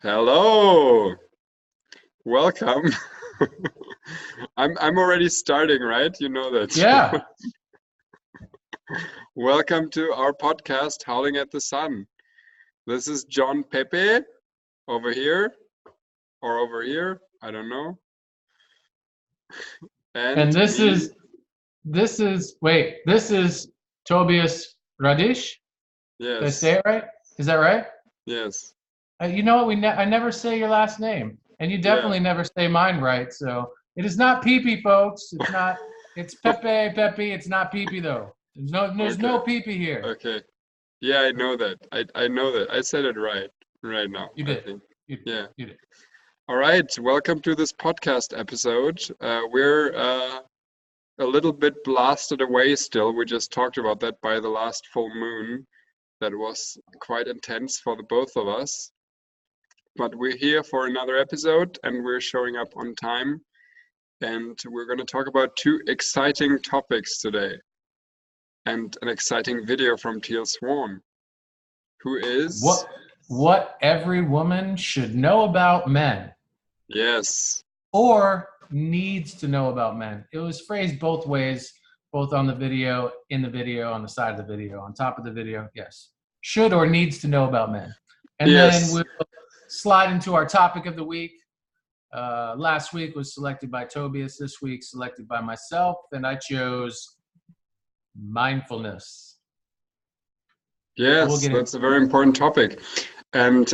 Hello, welcome. I'm already starting, right? You know that. Yeah. Welcome to our podcast, Howling at the Sun. This is John Pepe over here or over here, I don't know. And And this me, is this is Tobias Radish. Did I say yes, it right? Is that right? yes, You know what? I never say your last name, and you yeah. definitely never say mine right. So it is not Peepee, folks. It's not. It's Pepe. It's not Peepee though. There's Okay, no Peepee here. okay. Yeah, I know that. I know that. I said it right now, You I did. think. You did. Yeah. You did. All right, welcome to this podcast episode. We're a little bit blasted away still. We just talked about that by the last full moon. That was quite intense for the both of us. But we're here for another episode and we're showing up on time. And we're going to talk about two exciting topics today and an exciting video from Teal Swan, who is, What what every woman should know about men, yes, or needs to know about men. It was phrased both ways, both on the video, in the video, on the side of the video, on top of the video. Yes. Should or needs to know about men. And then yes, we'll slide into our topic of the week. Last week was selected by Tobias, this week selected by myself, and I chose mindfulness. But we'll yes, get into that's a very important topic. And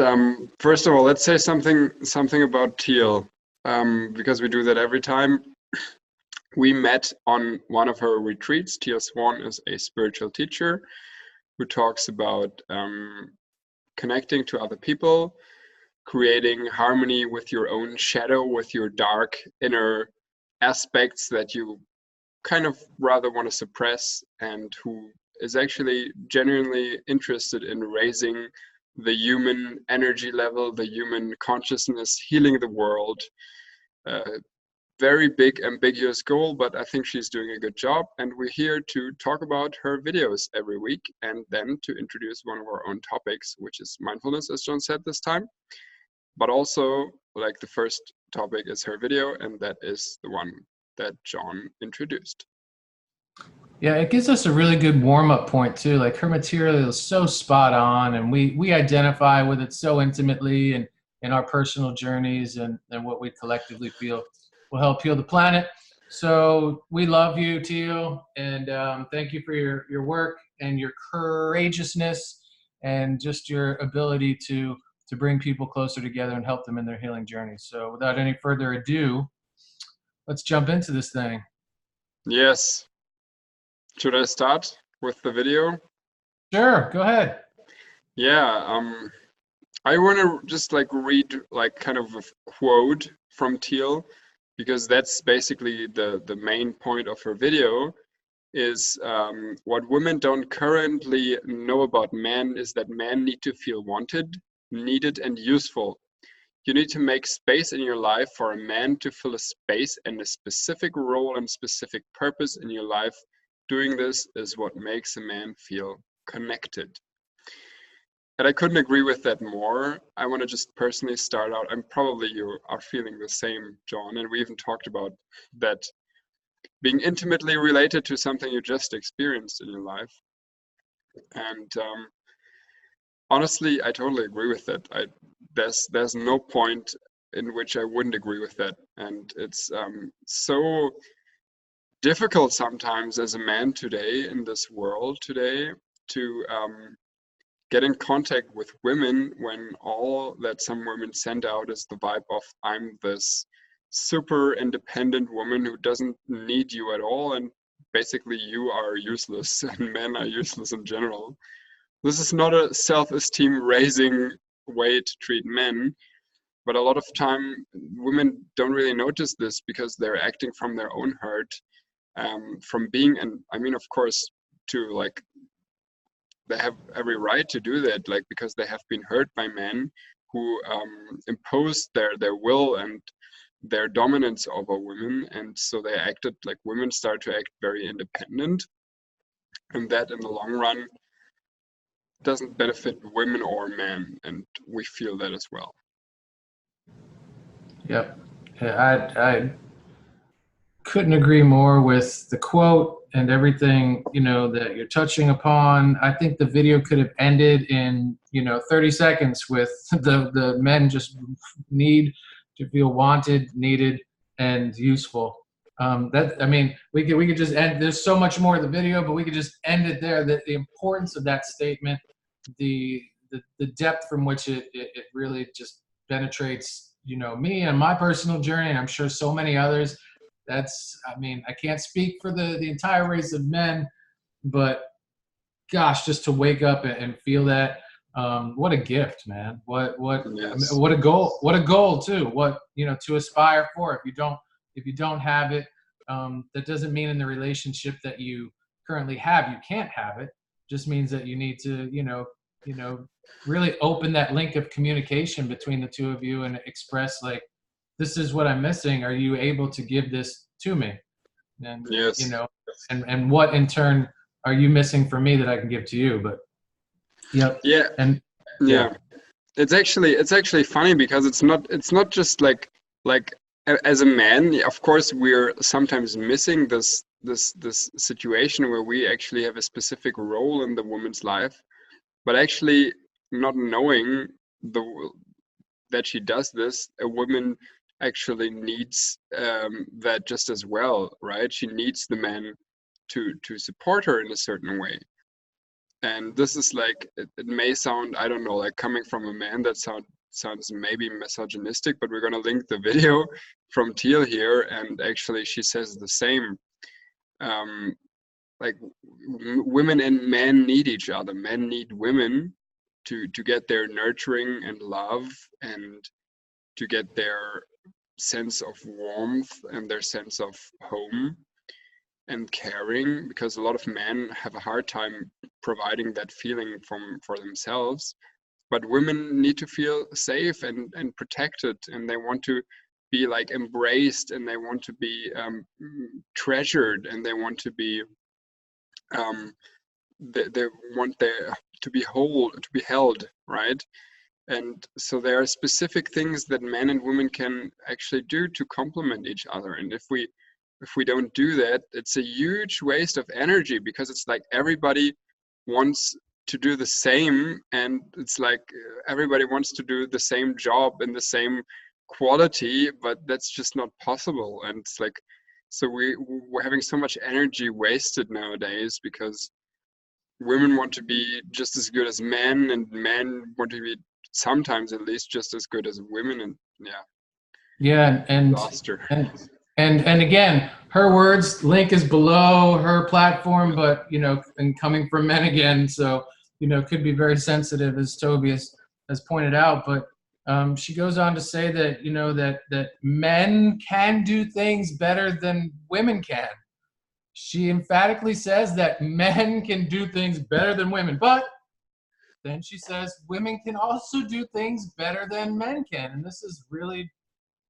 first of all, let's say something about Teal, because we do that every time. We met on one of her retreats. Teal Swan is a spiritual teacher who talks about connecting to other people, creating harmony with your own shadow, with your dark inner aspects that you kind of rather want to suppress, and who is actually genuinely interested in raising the human energy level, the human consciousness, healing the world. Uh, Very big, ambiguous goal, but I think she's doing a good job. And we're here to talk about her videos every week and then to introduce one of our own topics, which is mindfulness, as John said this time. But also, like the first topic is her video, and that is the one that John introduced. Yeah, it gives us a really good warm up point too. Like her material is so spot on, and we identify with it so intimately, and in our personal journeys and what we collectively feel will help heal the planet. So we love you, Teal, and thank you for your work and your courageousness and just your ability to bring people closer together and help them in their healing journey. So without any further ado, let's jump into this thing. Yes. Should I start with the video? Sure, go ahead. Yeah, I want to just like read like kind of a quote from Teal because that's basically the main point of her video is what women don't currently know about men is that men need to feel wanted, needed, and useful. You need to make space in your life for a man to fill a space and a specific role and specific purpose in your life. Doing this is what makes a man feel connected. And I couldn't agree with that more. I want to just personally start out. I'm probably you are feeling the same, John. And we even talked about that being intimately related to something you just experienced in your life. And honestly, I totally agree with that. There's no point in which I wouldn't agree with that. And it's so difficult sometimes as a man today in this world today to get in contact with women when all that some women send out is the vibe of I'm this super independent woman who doesn't need you at all, and basically you are useless and men are useless in general. This is not a self-esteem raising way to treat men, but a lot of time women don't really notice this because they're acting from their own hurt, from being, and I mean, of course, to like they have every right to do that, like because they have been hurt by men who imposed their will and their dominance over women, and so they acted like women start to act very independent, and that in the long run doesn't benefit women or men, and we feel that as well. Yep. Yeah, I couldn't agree more with the quote and everything, that you're touching upon. I think the video could have ended in, 30 seconds with the men just need to feel wanted, needed, and useful. That I mean, we could just end. There's so much more of the video, but we could just end it there. The importance of that statement, the the depth from which it really just penetrates, me and my personal journey, and I'm sure so many others. I mean, I can't speak for the entire race of men, but gosh, just to wake up and feel that, what a gift, man. I mean, Yes. what a goal too. What, to aspire for. If you don't have it, that doesn't mean in the relationship that you currently have, you can't have it. Just means that you need to, you know, really open that link of communication between the two of you and express like, this is what I'm missing. Are you able to give this to me? And Yes. and what in turn are you missing from me that I can give to you? But yep. Yeah. And yeah. Yeah. It's actually funny because it's not just like as a man, yeah, of course we're sometimes missing this situation where we actually have a specific role in the woman's life, but actually not knowing the that she does this, a woman actually needs that just as well, right? She needs the man to support her in a certain way. And this is like it may sound, I don't know, like coming from a man, that sounds maybe misogynistic, but we're gonna link the video from Teal here, and actually she says the same. Um, like women and men need each other. Men need women to get their nurturing and love, and to get their sense of warmth and their sense of home and caring, because a lot of men have a hard time providing that feeling for themselves. But women need to feel safe and protected, and they want to be like embraced, and they want to be treasured, and they want to be um, they want their to be held, right? And so there are specific things that men and women can actually do to complement each other. And if we don't do that, it's a huge waste of energy, because it's like everybody wants to do the same, and it's like everybody wants to do the same job in the same quality, but that's just not possible. And it's like, so we're having so much energy wasted nowadays, because women want to be just as good as men, and men want to be sometimes at least just as good as women. And yeah, Yeah. disaster. And again, her words, link is below her platform, Yeah. but and coming from men again, so could be very sensitive, as Tobias has pointed out. But she goes on to say that that men can do things better than women can. She emphatically says that men can do things better than women, but then she says women can also do things better than men can, and this is really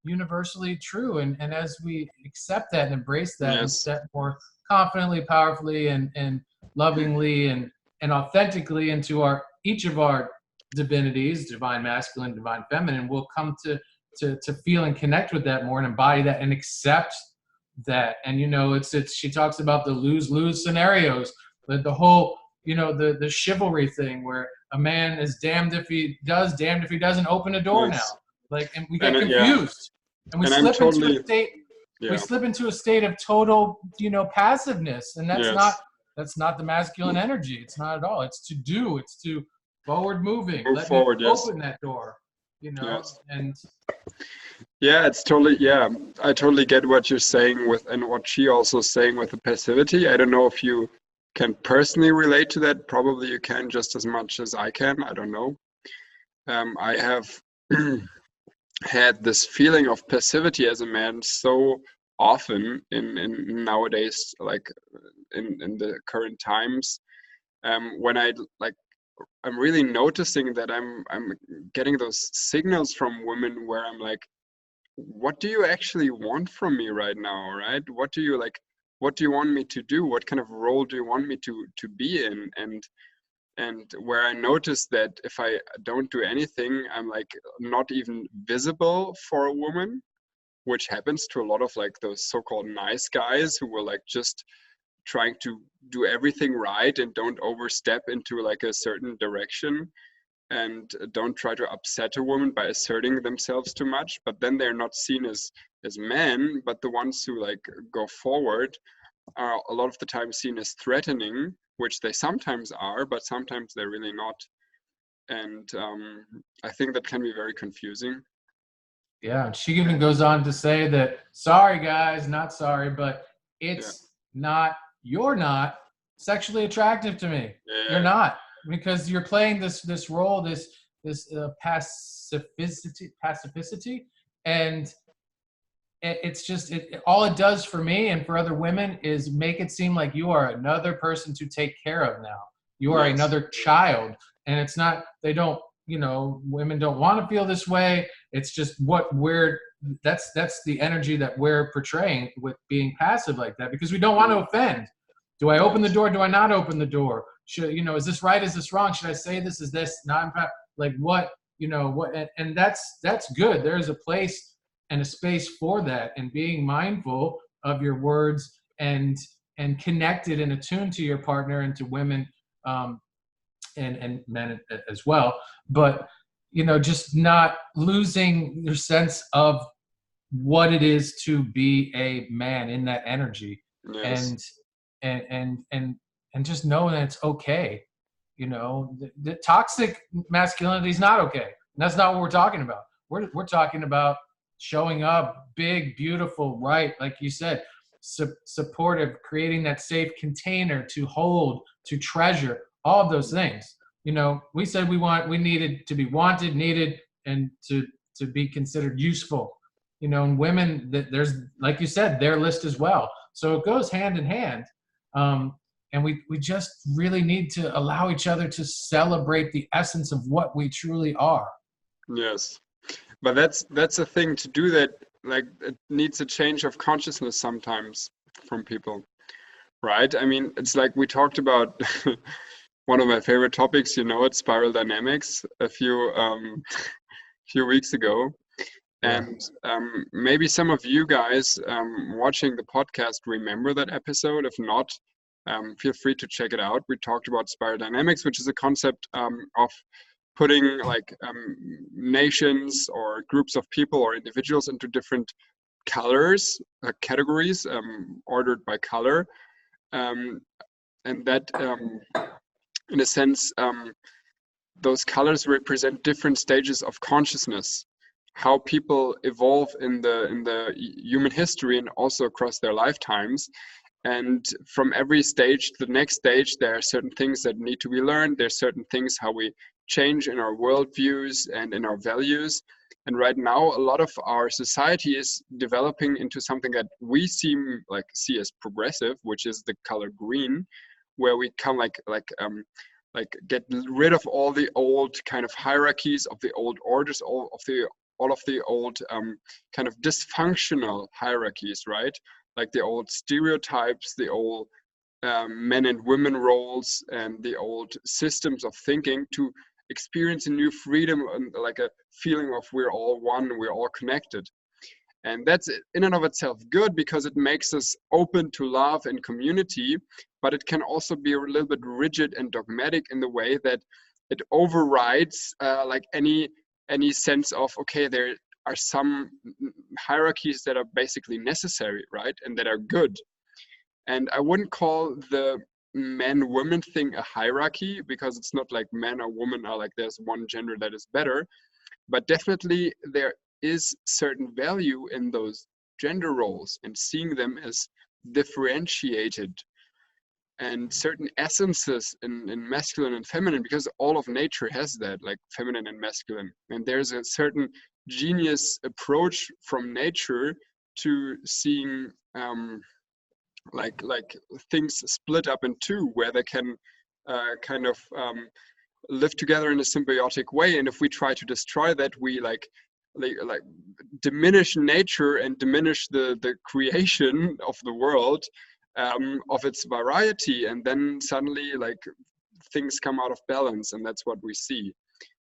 universally true. And as we accept that and embrace that and Yes. step more confidently, powerfully, and lovingly and authentically into our each of our divinities, divine masculine, divine feminine, we'll come to feel and connect with that more and embody that and accept that. And it's she talks about the lose-lose scenarios, the whole the chivalry thing where a man is damned if he does, damned if he doesn't open a door now. Yes. Like, and we And get yeah, confused, and and I'm totally, we yeah. slip into a state of total, passiveness, and Yes. that's not the masculine energy. It's not at all. It's to do. It's to forward moving. Move Let me forward. Yes. open that door. Yes. And Yeah, it's totally, yeah. I totally get what you're saying with, and what she also saying with the passivity. I don't know if you can personally relate to that. Probably you can just as much as I can. I don't know. I have had this feeling of passivity as a man so often in nowadays, like in the current times, when like I'm really noticing that I'm getting those signals from women where I'm like, what do you actually want from me right now, right? What do you like? What do you want me to do? What kind of role do you want me to be in? And where I noticed that if I don't do anything, I'm like not even visible for a woman, which happens to a lot of like those so-called nice guys who will like just trying to do everything right and don't overstep into like a certain direction and don't try to upset a woman by asserting themselves too much. But then they're not seen as men, but the ones who like go forward are a lot of the time seen as threatening, which they sometimes are, but sometimes they're really not. And I think that can be very confusing. Yeah, she even goes on to say that, sorry guys, not sorry, but Yeah, it's not, you're not sexually attractive to me. You're yeah, not, because you're playing this role, this pacificity, and it's just all it does for me and for other women is make it seem like you are another person to take care of now. You are yes, another child, and it's not. They don't. Women don't want to feel this way. It's just what we're. That's the energy that we're portraying with being passive like that, because we don't want to offend. Do I open the yes, door? Do I not open the door? Should is this right? Is this wrong? Should I say this? Is this not? Like what? What? And that's good. There is a place and a space for that, and being mindful of your words and connected and attuned to your partner and to women, and men as well. But just not losing your sense of what it is to be a man in that energy, yes, and and and and and just knowing that it's okay. The toxic masculinity is not okay. And that's not what we're talking about. We're talking about showing up big, beautiful, right, like you said, supportive, creating that safe container to hold, to treasure, all of those things. We said we needed to be wanted, needed, and to be considered useful. And women, that there's, like you said, their list as well. So it goes hand in hand. And we just really need to allow each other to celebrate the essence of what we truly are. yes. But that's a thing to do that. Like it needs a change of consciousness sometimes from people, right? I mean, it's like we talked about one of my favorite topics. It's spiral dynamics a few weeks ago. Yeah. And maybe some of you guys watching the podcast remember that episode. If not, feel free to check it out. We talked about spiral dynamics, which is a concept of putting like nations or groups of people or individuals into different colors, categories, ordered by color. Um, and that, in a sense, those colors represent different stages of consciousness, how people evolve in the human history and also across their lifetimes. And from every stage to the next stage, there are certain things that need to be learned. There's certain things how we change in our worldviews and in our values. And right now, a lot of our society is developing into something that we see as progressive, which is the color green, where we come like get rid of all the old kind of hierarchies of the old orders, all of the old kind of dysfunctional hierarchies, right? Like the old stereotypes, the old men and women roles, and the old systems of thinking, to experience a new freedom and like a feeling of we're all one, we're all connected. And that's in and of itself good, because it makes us open to love and community, but it can also be a little bit rigid and dogmatic in the way that it overrides like any sense of, okay, there are some hierarchies that are basically necessary, right, and that are good. And I wouldn't call the man woman thing a hierarchy, because it's not like man or woman are like there's one gender that is better, but definitely there is certain value in those gender roles and seeing them as differentiated, and certain essences in masculine and feminine, because all of nature has that, like feminine and masculine. And there's a certain genius approach from nature to seeing like things split up in two, where they can kind of live together in a symbiotic way. And if we try to destroy that, we like diminish nature and diminish the creation of the world, of its variety. And then suddenly like things come out of balance, and that's what we see.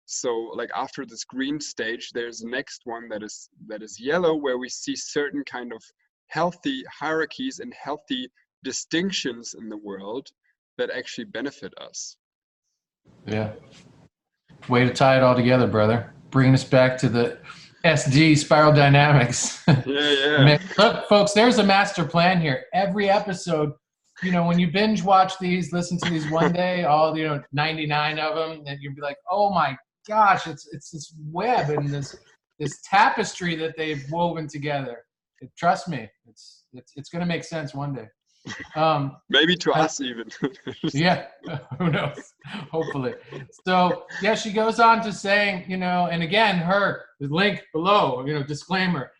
So like after this green stage, there's the next one that is yellow, where we see certain kind of healthy hierarchies and healthy distinctions in the world that actually benefit us. Yeah. Way to tie it all together, brother. Bringing us back to the SD, spiral dynamics. Yeah. Look, folks, there's a master plan here. Every episode, when you binge watch these, listen to these one day, all 99 of them, and you'll be like, oh my gosh, it's this web and this tapestry that they've woven together. Trust me, it's going to make sense one day. Maybe to us even. Yeah, who knows? Hopefully. So yeah, she goes on to saying, and again, the link below, disclaimer.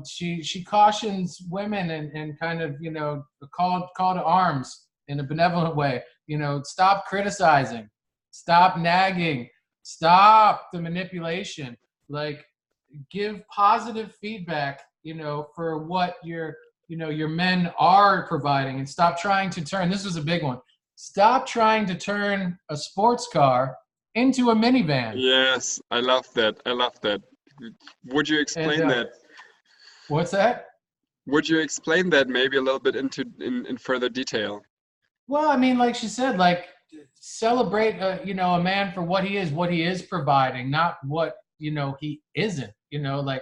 She cautions women and kind of, call to arms in a benevolent way. Stop criticizing, stop nagging, stop the manipulation. Like, give positive feedback, for what your men are providing, and stop trying to turn, this was a big one, stop trying to turn a sports car into a minivan. Yes, I love that. Would you explain that? What's that? Would you explain that maybe a little bit in further detail? Well, I mean, like she said, like, celebrate a man for what he is providing, not what he isn't. Like,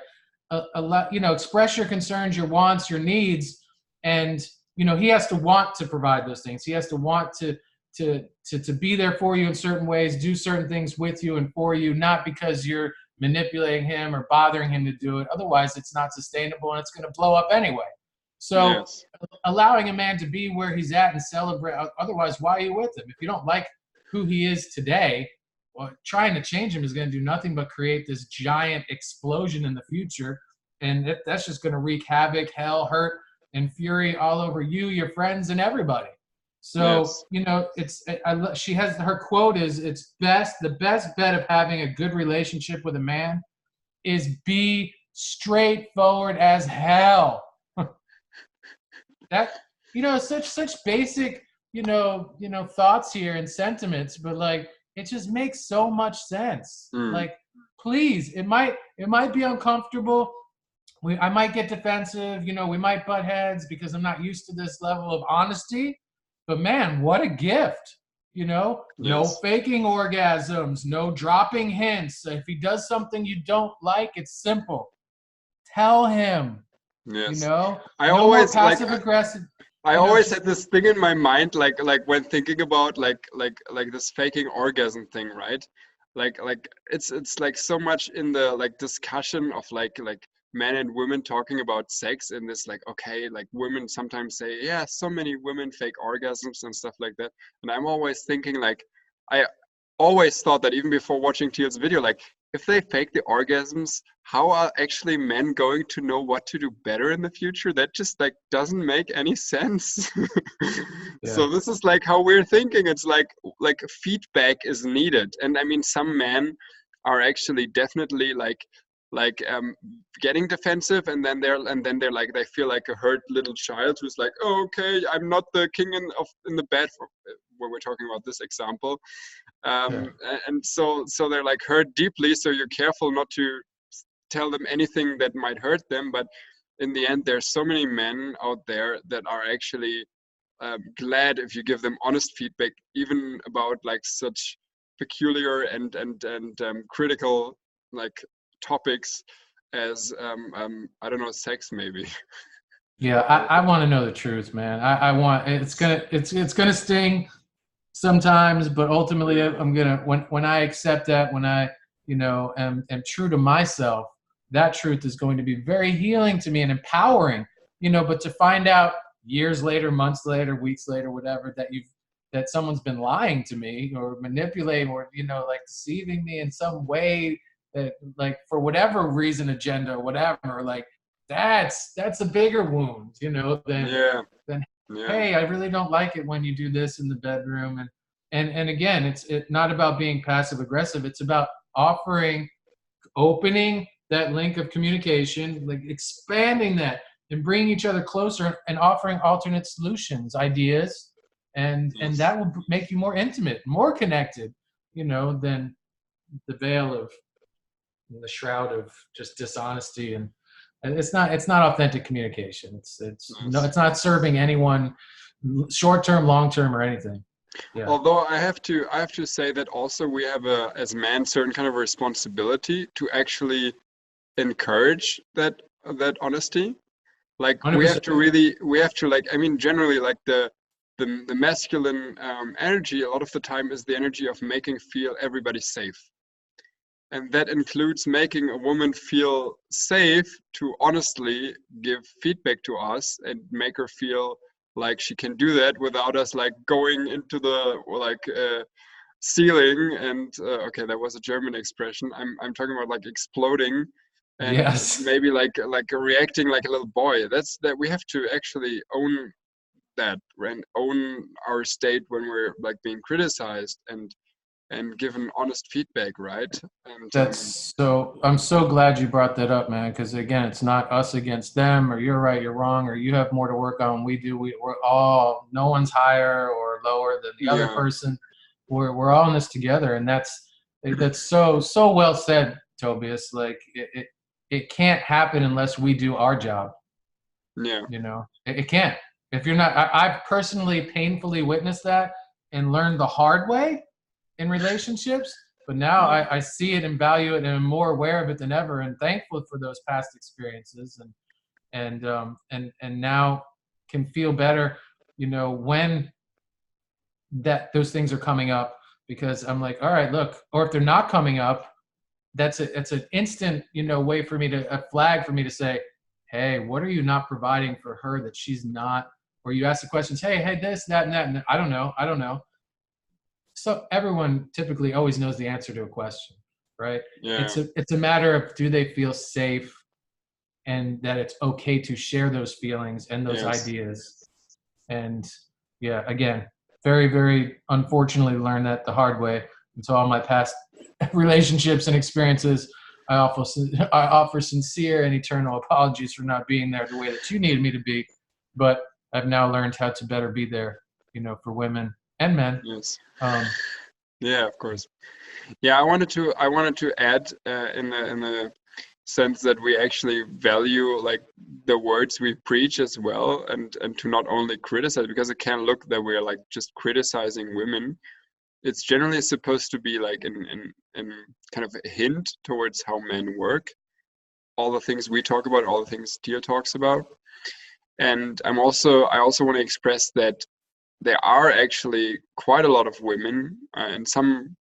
express your concerns, your wants, your needs, and he has to want to provide those things. He has to want to be there for you in certain ways, do certain things with you and for you, not because you're manipulating him or bothering him to do it. Otherwise, it's not sustainable and it's going to blow up anyway. So yes. Allowing a man to be where he's at and celebrate. Otherwise, why are you with him? If you don't like who he is today, well, trying to change him is going to do nothing but create this giant explosion in the future. And that's just going to wreak havoc, hell, hurt, and fury all over you, your friends, and everybody. So, yes. She has, her quote is, the best bet of having a good relationship with a man is be straightforward as hell. That, such basic, thoughts here and sentiments, but like, it just makes so much sense. Like, please, it might be uncomfortable. I might get defensive, we might butt heads because I'm not used to this level of honesty. But man, what a gift, Yes. No faking orgasms, no dropping hints. If he does something you don't like, it's simple. Tell him. Yes. I always passive aggressive. I always had this thing in my mind, like when thinking about like this faking orgasm thing, right? Like it's like so much in the like discussion of like men and women talking about sex, and this like, okay, like women sometimes say, yeah, so many women fake orgasms and stuff like that. And I'm always thinking, like, I always thought that even before watching Teal's video, like, if they fake the orgasms, how are actually men going to know what to do better in the future? That just like doesn't make any sense. Yeah. So this is like how we're thinking. It's like feedback is needed. And I mean, some men are actually definitely getting defensive, and then they're like, they feel like a hurt little child who's like, oh, okay, I'm not the king in the bed, when we're talking about this example. And so they're like hurt deeply, so you're careful not to tell them anything that might hurt them. But in the end, there's so many men out there that are actually glad if you give them honest feedback, even about like such peculiar and critical like topics as I don't know, sex maybe. Yeah, I want to know the truth, man. I want, it's gonna sting sometimes, but ultimately I'm gonna, when I accept that, when I am true to myself, that truth is going to be very healing to me and empowering. But to find out years later, months later, weeks later, whatever, that someone's been lying to me or manipulating or like deceiving me in some way, that like for whatever reason, agenda or whatever, like that's a bigger wound, than hey, I really don't like it when you do this in the bedroom. And again, it's not about being passive aggressive. It's about opening that link of communication, like expanding that and bringing each other closer and offering alternate solutions, ideas, and Yes. that will make you more intimate, more connected, than the veil of the shroud of just dishonesty, and it's not authentic communication. It's Yes. not serving anyone, short term, long term, or anything. Yeah. Although I have to say that also we have as men certain kind of responsibility to actually encourage that honesty. Like we have 100%. to really we have to like I mean generally like the masculine energy a lot of the time is the energy of making feel everybody safe. And that includes making a woman feel safe to honestly give feedback to us and make her feel like she can do that without us like going into the like ceiling and okay, that was a German expression. I'm talking about like exploding and Yes. maybe like reacting like a little boy. That's that we have to actually own that and own our state when we're like being criticized and given honest feedback, right? And I'm so glad you brought that up, man, because again, it's not us against them, or you're right, you're wrong, or you have more to work on. We're all, no one's higher or lower than the other yeah, person. We're all in this together, and that's so well said, Tobias. Like it can't happen unless we do our job. yeah, It can't. If you're not, I've personally painfully witnessed that and learned the hard way in relationships, but now yeah, I see it and value it and I'm more aware of it than ever and thankful for those past experiences, and now can feel better, when those things are coming up, because I'm like, all right, look, or if they're not coming up, it's an instant, way for me a flag for me to say, hey, what are you not providing for her that she's not, or you ask the questions, hey, this, that, and that, and I don't know. So everyone typically always knows the answer to a question, right? yeah, It's a matter of, do they feel safe and that it's okay to share those feelings and those yes, ideas. And yeah, again, very, very unfortunately learned that the hard way. And so all my past relationships and experiences, I offer sincere and eternal apologies for not being there the way that you needed me to be. But I've now learned how to better be there, for women and men. yes, Um, yeah, of course. Yeah, I wanted to add in the sense that we actually value like the words we preach as well, and to not only criticize, because it can look that we're like just criticizing women. It's generally supposed to be like in kind of a hint towards how men work, all the things we talk about, all the things Teal talks about. And I also want to express that there are actually quite a lot of women in some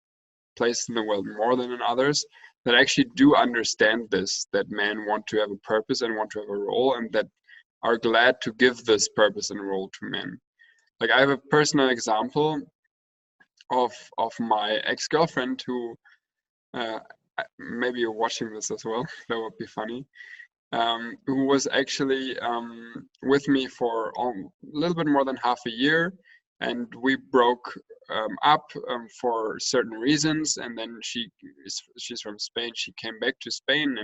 places in the world more than in others that actually do understand this, that men want to have a purpose and want to have a role, and that are glad to give this purpose and role to men. Like I have a personal example of my ex-girlfriend who uh, maybe you're watching this as well, that would be funny, who was actually with me for a little bit more than half a year, and we broke up for certain reasons. And then she's from Spain. She came back to Spain,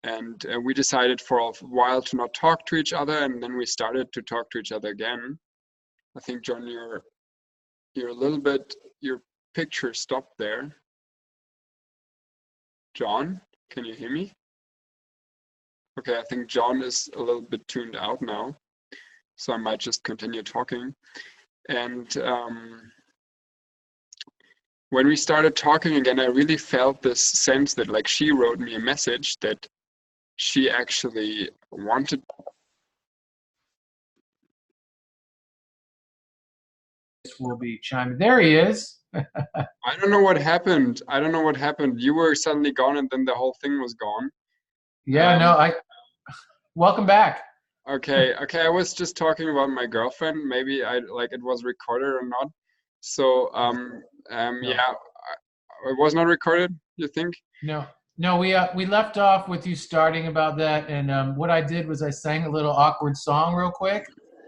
and we decided for a while to not talk to each other, and then we started to talk to each other again. I think John, you're a little bit your picture stopped there. John, can you hear me? Okay, I think John is a little bit tuned out now, so I might just continue talking. And when we started talking again, I really felt this sense that like she wrote me a message that she actually wanted. will be chiming. There he is. I don't know what happened. I don't know what happened. You were suddenly gone, and then the whole thing was gone. Yeah, no, Um, welcome back. okay. I was just talking about my girlfriend. Maybe I like it was recorded or not. So No, yeah, it was not recorded. You think? no, no. We left off with you starting about that, and what I did was I sang a little awkward song real quick,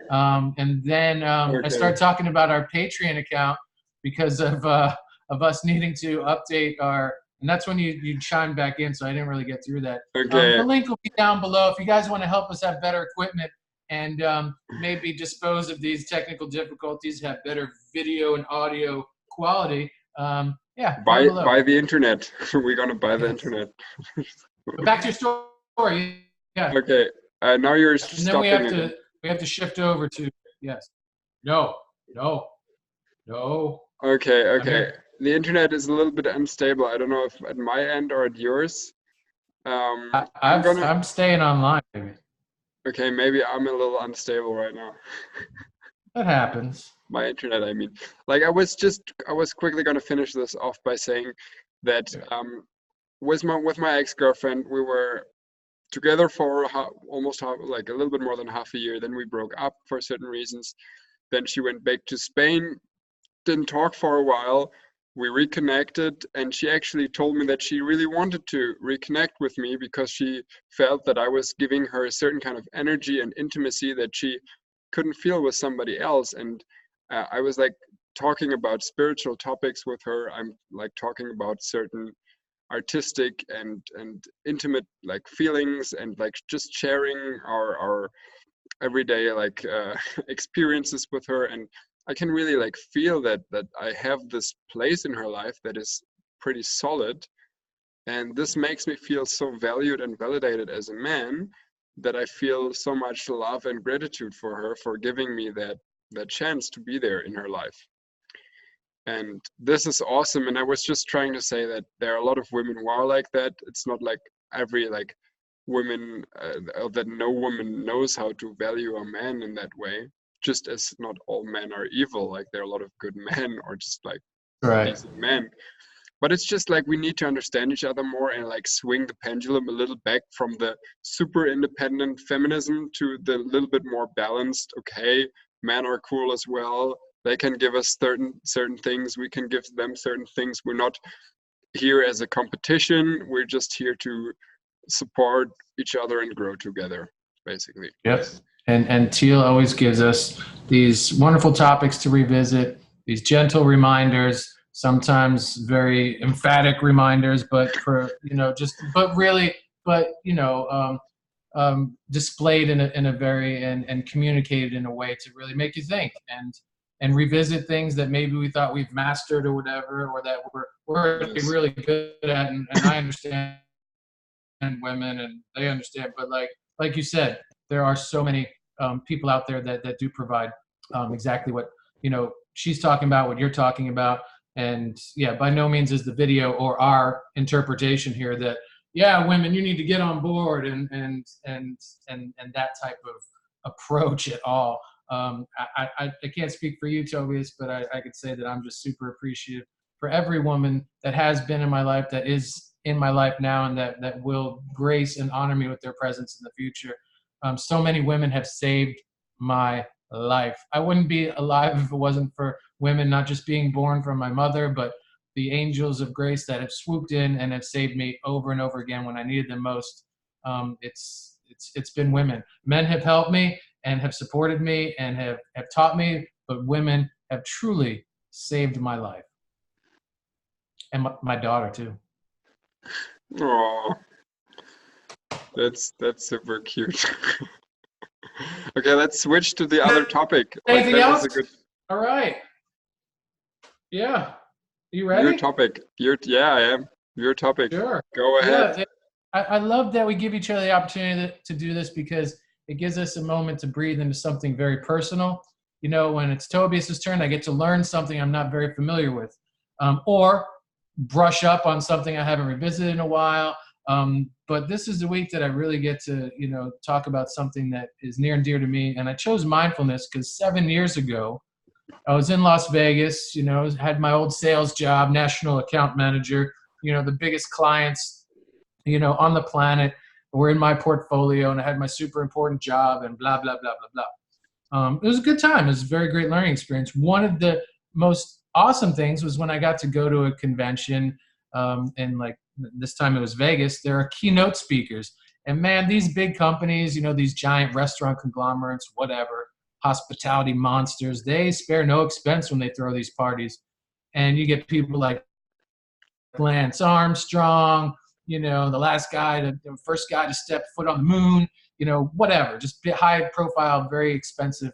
and then I Okay. started talking about our Patreon account because of us needing to update our. And that's when you chimed back in, so I didn't really get through that. The Okay. link will be down below if you guys want to help us have better equipment. and maybe dispose of these technical difficulties, have better video and audio quality, yeah, comment below. Buy the internet. We're gonna buy the Yes. internet. But back to your story. Yeah. Okay. Now you're And then stopping again. we have to shift over to, yes. No. Okay. I'm here. The internet is a little bit unstable. I don't know if at my end or at yours. I'm staying online, baby. Okay, maybe I'm a little unstable right now. That happens. My internet, I mean. Like I was quickly gonna finish this off by saying that with my ex-girlfriend, we were together for like a little bit more than half a year. Then we broke up for certain reasons. Then she went back to Spain, didn't talk for a while. We reconnected, and she actually told me that she really wanted to reconnect with me because she felt that I was giving her a certain kind of energy and intimacy that she couldn't feel with somebody else. And I was like talking about spiritual topics with her. I'm like talking about certain artistic and intimate like feelings, and like just sharing our everyday like experiences with her. And I can really like feel that I have this place in her life that is pretty solid, and this makes me feel so valued and validated as a man, that I feel so much love and gratitude for her for giving me that chance to be there in her life. And this is awesome. And I was just trying to say that there are a lot of women who are like that. It's not like every like woman that no woman knows how to value a man in that way, just as not all men are evil. Like there are a lot of good men or just like decent men. But it's just like we need to understand each other more and like swing the pendulum a little back from the super independent feminism to the little bit more balanced, okay, men are cool as well. They can give us certain things. We can give them certain things. We're not here as a competition. We're just here to support each other and grow together, basically. Yes. And Teal always gives us these wonderful topics to revisit, these gentle reminders, sometimes very emphatic reminders, but displayed in a very and communicated in a way to really make you think and revisit things that maybe we thought we've mastered or whatever, or that we're really good at. And I understand women and they understand, but like you said, there are so many people out there that do provide exactly what she's talking about, what you're talking about. And yeah, by no means is the video or our interpretation here that women, you need to get on board and that type of approach at all. I can't speak for you, Tobias, but I could say that I'm just super appreciative for every woman that has been in my life, that is in my life now, and that will grace and honor me with their presence in the future. So many women have saved my life. I wouldn't be alive if it wasn't for women, not just being born from my mother, but the angels of grace that have swooped in and have saved me over and over again when I needed them most. It's been women. Men have helped me and have supported me and have taught me, but women have truly saved my life. And my daughter too. Oh, that's super cute. Okay, let's switch to the other topic. Anything else? All right. Yeah. You ready? Your topic. I am. Your topic. Sure. Go ahead. Yeah, I love that we give each other the opportunity to do this, because it gives us a moment to breathe into something very personal. When it's Tobias's turn, I get to learn something I'm not very familiar with, or brush up on something I haven't revisited in a while. But this is the week that I really get to, talk about something that is near and dear to me. And I chose mindfulness because 7 years ago, I was in Las Vegas, had my old sales job, national account manager, the biggest clients, on the planet were in my portfolio, and I had my super important job and blah, blah, blah, blah, blah. It was a good time. It was a very great learning experience. One of the most awesome things was when I got to go to a convention, and like this time it was Vegas. There are keynote speakers, and man, these big companies, these giant restaurant conglomerates, whatever, hospitality monsters, they spare no expense when they throw these parties. And you get people like Lance Armstrong, the first guy to step foot on the moon, whatever, just high profile, very expensive,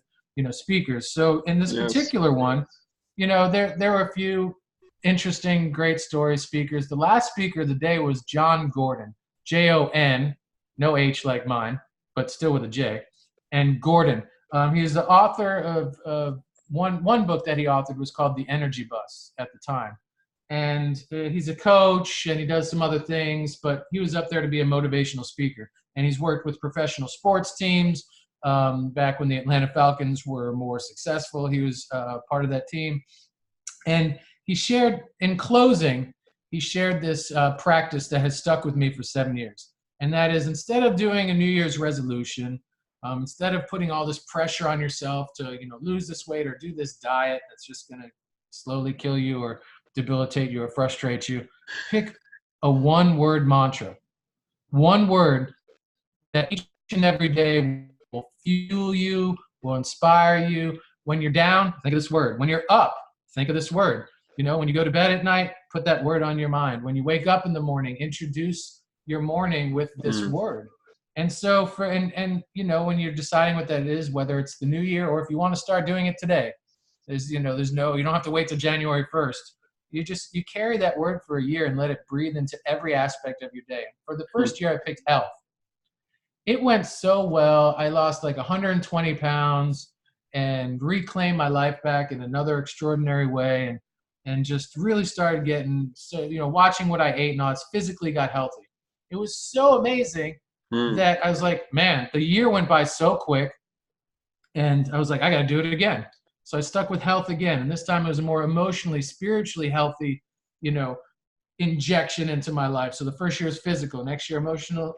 speakers. So in this Yes. particular one, there were a few interesting, great story speakers. The last speaker of the day was John Gordon, Jon, no H like mine, but still with a J, and Gordon. He's the author of one book that he authored was called The Energy Bus at the time. And he's a coach and he does some other things, but he was up there to be a motivational speaker. And he's worked with professional sports teams. Back when the Atlanta Falcons were more successful, he was part of that team. And he shared, in closing, this practice that has stuck with me for 7 years. And that is, instead of doing a New Year's resolution, instead of putting all this pressure on yourself to, lose this weight or do this diet that's just going to slowly kill you or debilitate you or frustrate you, pick a one-word mantra. One word that each and every day will fuel you, will inspire you. When you're down, think of this word. When you're up, think of this word. When you go to bed at night, put that word on your mind. When you wake up in the morning, introduce your morning with this word. And so when you're deciding what that is, whether it's the new year or if you want to start doing it today, you don't have to wait till January 1st. You carry that word for a year and let it breathe into every aspect of your day. For the first year, I picked health. It went so well. I lost like 120 pounds and reclaimed my life back in another extraordinary way, and just really started getting, watching what I ate and all, it's physically got healthy. It was so amazing that I was like, man, the year went by so quick, and I was like, I got to do it again. So I stuck with health again, and this time it was a more emotionally, spiritually healthy, injection into my life. So the first year was physical, next year emotional,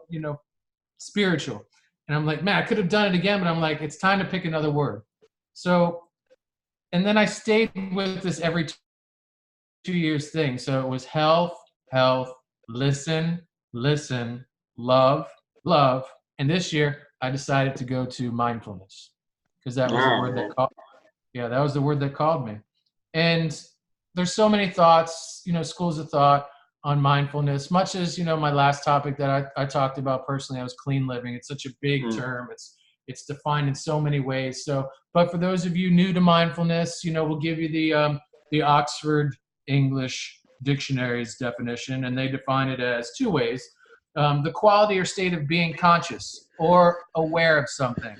spiritual. And I'm like, man, I could have done it again, but I'm like, it's time to pick another word. So, and then I stayed with this every 2 years thing. So it was health, listen, love. And this year I decided to go to mindfulness because that was the word that called. Yeah, that was the word that called me. And there's so many thoughts, schools of thought on mindfulness, much as, my last topic that I talked about personally, I was clean living. It's such a big term. It's defined in so many ways. So, but for those of you new to mindfulness, we'll give you the Oxford English Dictionary's definition, and they define it as two ways. The quality or state of being conscious or aware of something.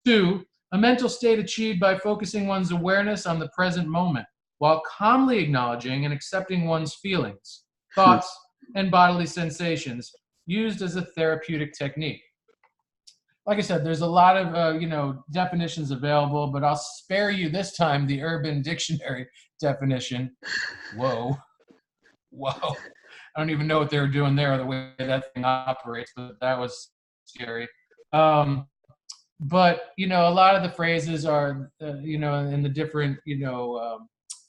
2, a mental state achieved by focusing one's awareness on the present moment while calmly acknowledging and accepting one's feelings, thoughts, and bodily sensations, used as a therapeutic technique. Like I said, there's a lot of definitions available, but I'll spare you this time the Urban Dictionary definition. Whoa. I don't even know what they were doing there, the way that thing operates, but that was scary. But a lot of the phrases are in the different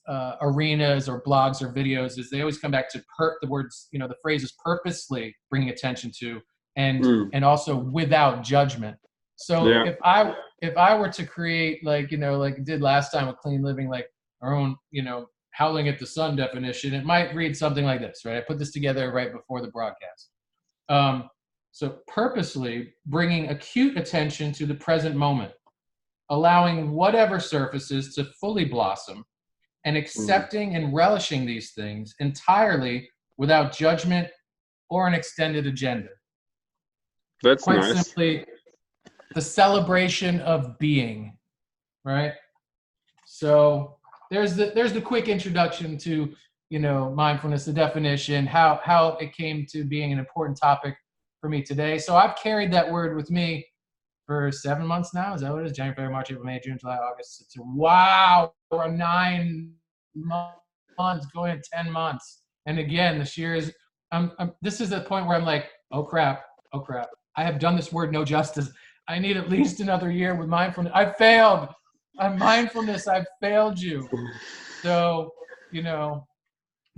arenas or blogs or videos, is they always come back to the words, the phrases purposely bringing attention to, and also without judgment. So if I were to create like I did last time with clean living, like our own howling at the sun definition, it might read something like this, right? I put this together right before the broadcast. So purposely bringing acute attention to the present moment, allowing whatever surfaces to fully blossom, and accepting and relishing these things entirely without judgment or an extended agenda. That's quite nice. Simply, the celebration of being, right? So there's the quick introduction to mindfulness, the definition, how it came to being an important topic for me today. So I've carried that word with me for 7 months now. Is that what it is? January, February, March, April, May, June, July, August. Wow, we're 9 months, going to 10 months. And again, this year is, this is the point where I'm like, oh crap. I have done this word no justice. I need at least another year with mindfulness. I failed. Mindfulness, I've failed you. So,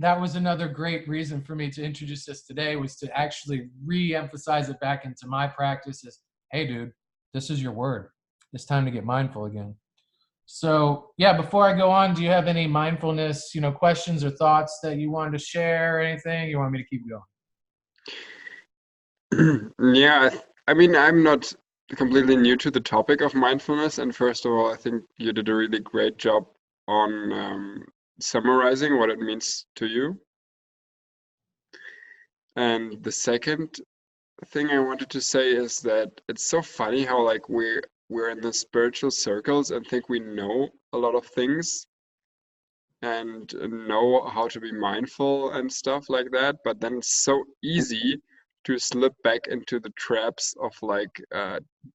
that was another great reason for me to introduce this today, was to actually re-emphasize it back into my practice as, hey, dude, this is your word. It's time to get mindful again. So, yeah, before I go on, do you have any mindfulness, questions or thoughts that you wanted to share or anything? You want me to keep going? Yeah, I mean, I'm not completely new to the topic of mindfulness, and first of all, I think you did a really great job on summarizing what it means to you. And the second thing I wanted to say is that it's so funny how like we're in the spiritual circles and think we know a lot of things and know how to be mindful and stuff like that, but then it's so easy to slip back into the traps of like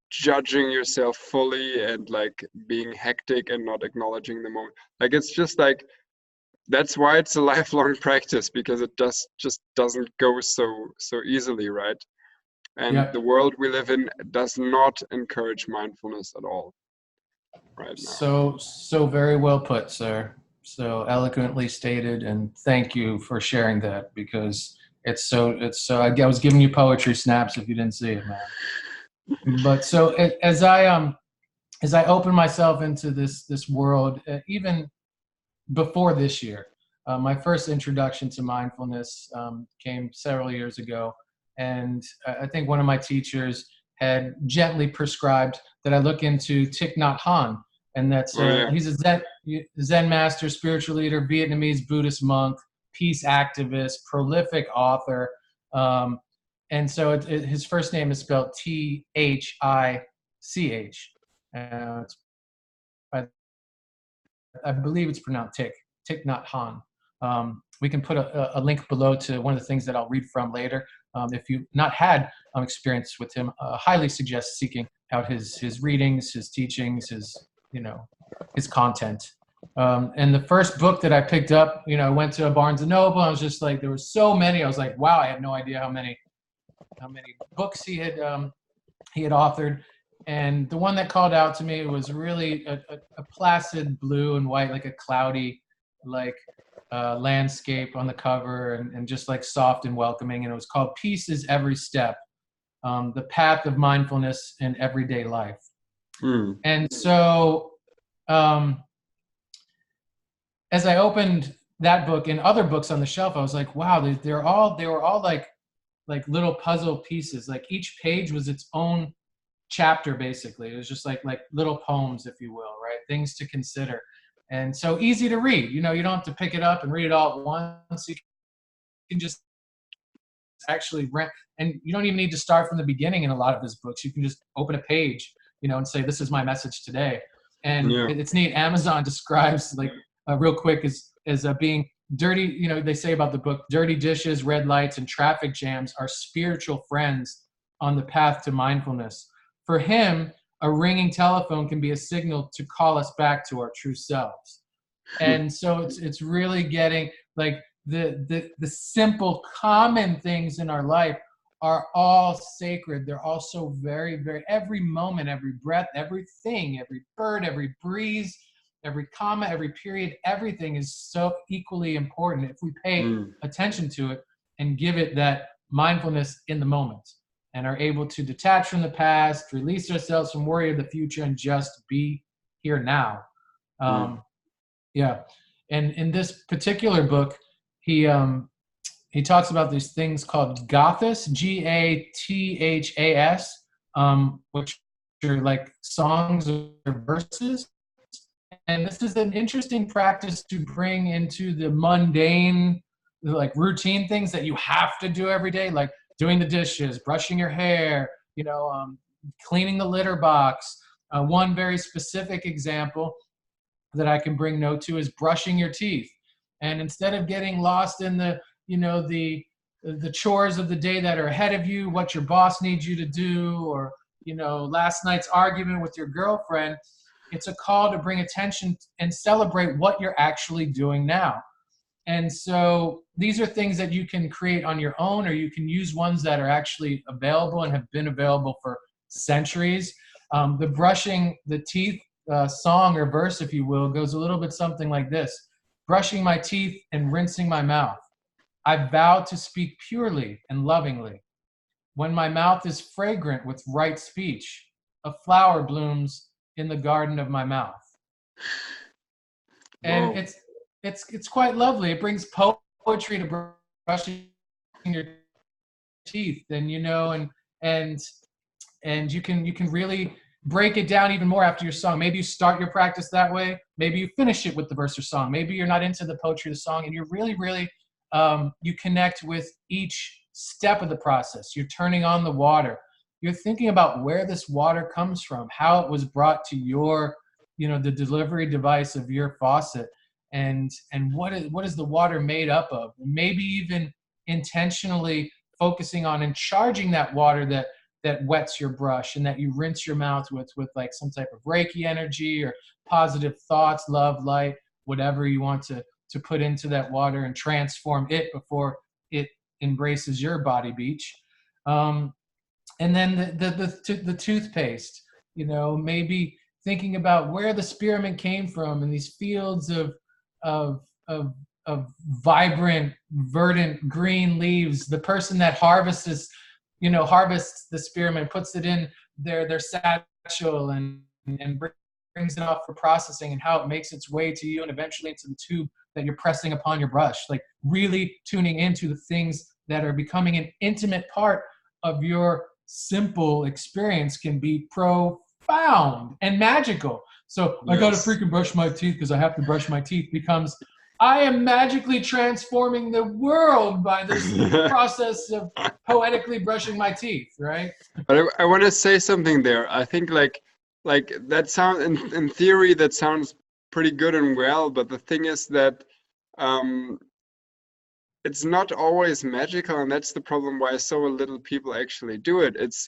judging yourself fully and like being hectic and not acknowledging the moment. Like it's just like that's why it's a lifelong practice, because it just doesn't go so easily, right? And Yeah. the world we live in does not encourage mindfulness at all right now. So very well put, sir. So eloquently stated, and thank you for sharing that, because it's so. I was giving you poetry snaps if you didn't see it, man. But so as I open myself into this world, even before this year, my first introduction to mindfulness came several years ago, and I think one of my teachers had gently prescribed that I look into Thich Nhat Hanh, and that's Oh yeah. he's a Zen master, spiritual leader, Vietnamese Buddhist monk, peace activist, prolific author, and so his first name is spelled Thich. It's I believe it's pronounced Thich Nhat Hanh. We can put a link below to one of the things that I'll read from later. If you've not had experience with him, highly suggest seeking out his readings, his teachings, his content. And the first book that I picked up, I went to a Barnes and Noble. I was just like, there were so many. I was like, wow, I had no idea how many books he had authored. And the one that called out to me was really a placid blue and white, like a cloudy, like landscape on the cover, and just like soft and welcoming. And it was called Peace is Every Step, the Path of Mindfulness in Everyday Life. Hmm. And so as I opened that book and other books on the shelf, I was like, wow, they were all like little puzzle pieces. Like each page was its own chapter. Basically, it was just like little poems, if you will, right? Things to consider, and so easy to read. You don't have to pick it up and read it all at once. You can just actually rent, and you don't even need to start from the beginning in a lot of his books. You can just open a page, and say, this is my message today. And Yeah. it's neat. Amazon describes, like, real quick, as being dirty. They say about the book, dirty dishes, red lights, and traffic jams are spiritual friends on the path to mindfulness. For him, a ringing telephone can be a signal to call us back to our true selves. And so it's really getting like the simple common things in our life are all sacred. They're all so very, very, every moment, every breath, everything, every bird, every breeze, every comma, every period, everything is so equally important if we pay Hmm. attention to it and give it that mindfulness in the moment, and are able to detach from the past, release ourselves from worry of the future, and just be here now. Hmm. Yeah. And in this particular book, he talks about these things called gathas, Gathas, which are like songs or verses. And this is an interesting practice to bring into the mundane, like routine things that you have to do every day, like doing the dishes, brushing your hair, cleaning the litter box. One very specific example that I can bring note to is brushing your teeth. And instead of getting lost in the chores of the day that are ahead of you, what your boss needs you to do, or last night's argument with your girlfriend, it's a call to bring attention and celebrate what you're actually doing now. And so these are things that you can create on your own, or you can use ones that are actually available and have been available for centuries. The brushing the teeth song or verse, if you will, goes a little bit something like this: brushing my teeth and rinsing my mouth, I vow to speak purely and lovingly. When my mouth is fragrant with right speech, a flower blooms in the garden of my mouth. And Whoa. it's quite lovely. It brings poetry to brushing your teeth, and and and you can really break it down even more after your song. Maybe you start your practice that way. Maybe you finish it with the verse or song. Maybe you're not into the poetry of the song, and you're really you connect with each step of the process. You're turning on the water. You're thinking about where this water comes from, how it was brought to your, the delivery device of your faucet, and what is the water made up of? Maybe even intentionally focusing on and charging that water that wets your brush and that you rinse your mouth with like some type of Reiki energy or positive thoughts, love, light, whatever you want to put into that water and transform it before it embraces your body beach. And then the toothpaste, maybe thinking about where the spearmint came from in these fields of vibrant, verdant green leaves. The person that harvests the spearmint, puts it in their satchel and brings it off for processing, and how it makes its way to you and eventually into the tube that you're pressing upon your brush. Like really tuning into the things that are becoming an intimate part of your simple experience can be profound and magical. So I got to freaking brush my teeth because I have to brush my teeth becomes, I am magically transforming the world by this process of poetically brushing my teeth, right? But I want to say something there. I think like that sound in theory that sounds pretty good and well, but the thing is that it's not always magical, and that's the problem why so little people actually do it. It's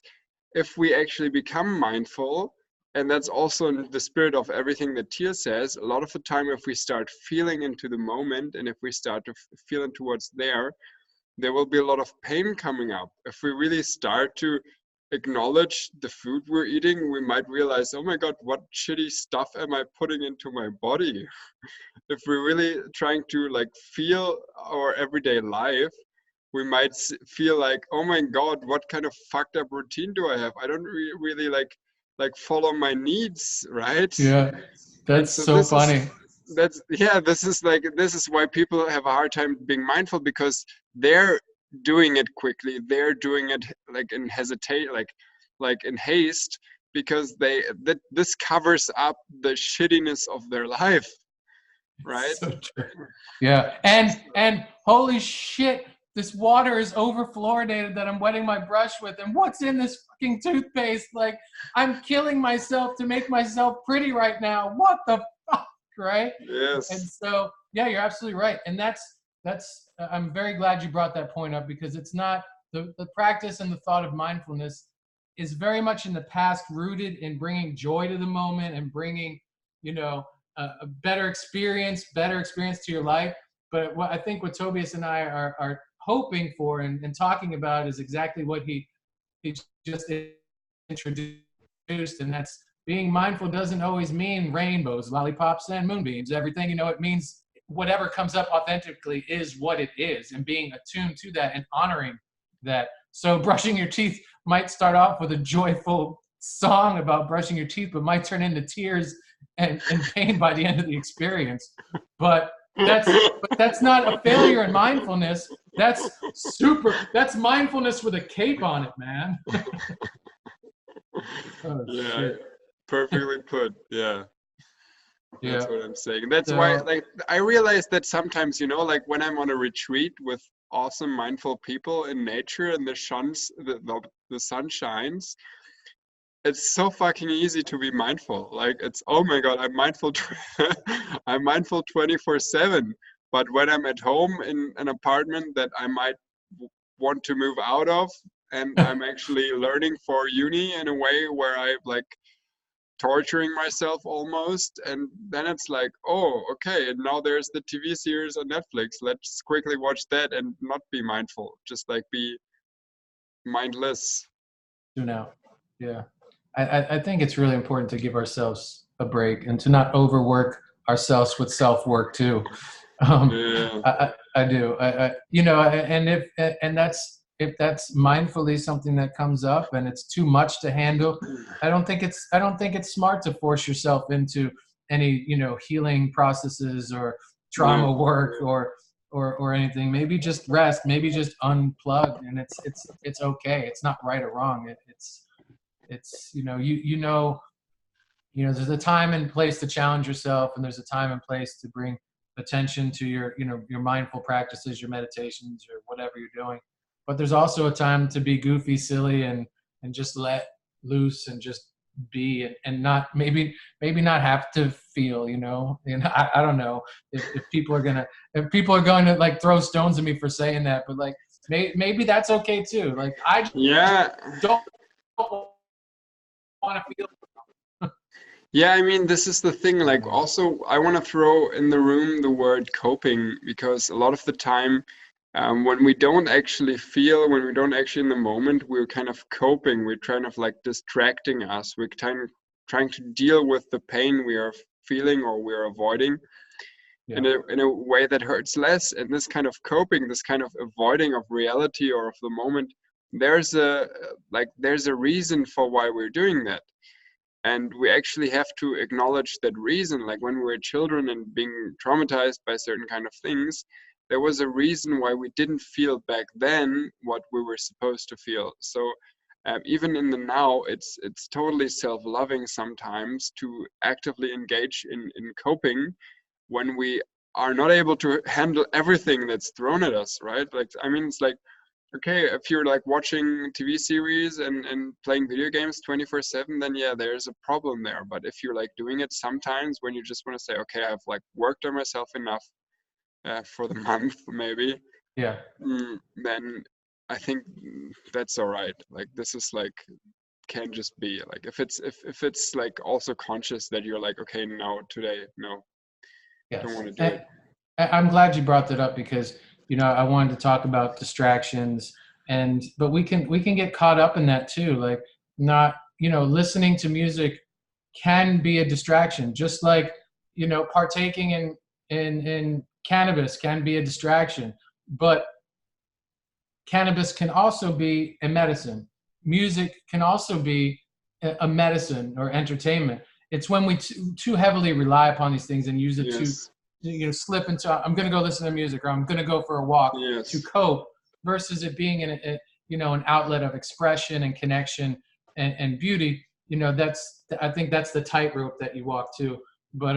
if we actually become mindful, and that's also in the spirit of everything that Teal says, a lot of the time if we start feeling into the moment and if we start to feel into what's there will be a lot of pain coming up. If we really start to acknowledge the food we're eating, we might realize, oh my God, what shitty stuff am I putting into my body? If we're really trying to like feel our everyday life, we might feel like, oh my God, what kind of fucked up routine do I have? I don't really like follow my needs, right? Yeah, that's so funny. This is why people have a hard time being mindful, because they're doing it quickly, they're doing it like in hesitate, like in haste, because this covers up the shittiness of their life, right? So true. Yeah, and holy shit, this water is over fluoridated that I'm wetting my brush with, and what's in this fucking toothpaste? Like, I'm killing myself to make myself pretty right now. What the fuck, right? Yes. And so, yeah, you're absolutely right. And that's I'm very glad you brought that point up, because it's not the practice and the thought of mindfulness is very much in the past, rooted in bringing joy to the moment and bringing, a better experience to your life. But what I think what Tobias and I are hoping for and talking about is exactly what he just introduced, and that's being mindful doesn't always mean rainbows, lollipops, and moonbeams. Everything, it means whatever comes up authentically is what it is, and being attuned to that and honoring that. So brushing your teeth might start off with a joyful song about brushing your teeth, but might turn into tears and pain by the end of the experience. But that's not a failure in mindfulness. That's mindfulness with a cape on it, man. Oh, yeah, shit. Perfectly put. Yeah. That's what I'm saying. That's why, like, I realize that sometimes, like when I'm on a retreat with awesome mindful people in nature and the sun shines, it's so fucking easy to be mindful. Like, it's, oh my God, I'm mindful. I'm mindful 24/7. But when I'm at home in an apartment that I might want to move out of, and I'm actually learning for uni in a way where I like torturing myself almost, and then it's like, oh, okay, and now there's the TV series on Netflix. Let's quickly watch that and not be mindful, just like be mindless. Now, yeah. I think it's really important to give ourselves a break and to not overwork ourselves with self-work too. Yeah. I do. And if that's mindfully something that comes up and it's too much to handle, I don't think it's smart to force yourself into any, healing processes or trauma work or anything. Maybe just rest, maybe just unplug, and it's okay. It's not right or wrong. It's, there's a time and place to challenge yourself, and there's a time and place to bring attention to your mindful practices, your meditations, or whatever you're doing. But there's also a time to be goofy, silly, and just let loose and just be, and not maybe not have to feel, I don't know if people are going to like throw stones at me for saying that, but like maybe that's okay too. Like I just Yeah. don't want to feel. Yeah, I mean, this is the thing. Like, also, I want to throw in the room the word coping, because a lot of the time, when we don't actually feel, when we don't actually in the moment, we're kind of coping. We're kind of like distracting us. We're trying to deal with the pain we are feeling or we're avoiding Yeah. in a way that hurts less. And this kind of coping, this kind of avoiding of reality or of the moment, there's a reason for why we're doing that. And we actually have to acknowledge that reason. Like when we were children and being traumatized by certain kind of things, there was a reason why we didn't feel back then what we were supposed to feel. So even in the now, it's totally self-loving sometimes to actively engage in coping when we are not able to handle everything that's thrown at us, right? Like, I mean, it's like, okay, if you're like watching TV series and playing video games 24/7, then yeah, there's a problem there. But if you're like doing it sometimes when you just want to say, okay, I've like worked on myself enough for the month, maybe, Yeah. then I think that's all right. Like this is like can just be like if it's like also conscious that you're like, okay, no, today, no, don't Yes. want to do it. I'm glad you brought that up because, I wanted to talk about distractions, but we can get caught up in that too. Like, not, listening to music can be a distraction, just like, partaking in cannabis can be a distraction, but cannabis can also be a medicine. Music can also be a medicine or entertainment. It's when we too heavily rely upon these things and use it to, Yes, slip into, I'm going to go listen to music, or I'm going to go for a walk to yes, cope, versus it being an outlet of expression and connection and beauty. I think that's the tightrope that you walk to. But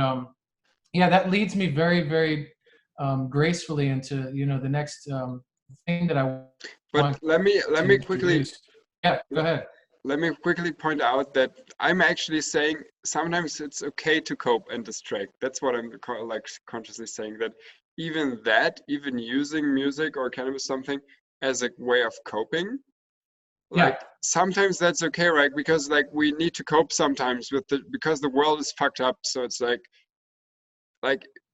yeah, that leads me very, very gracefully into, the next thing that I but want let to me quickly introduce. Yeah, go ahead. let me quickly point out that I'm actually saying sometimes it's okay to cope and distract. That's what I'm like consciously saying, that even using music or cannabis something as a way of coping, Yeah, like sometimes that's okay, right? Because like we need to cope sometimes with because the world is fucked up. So it's like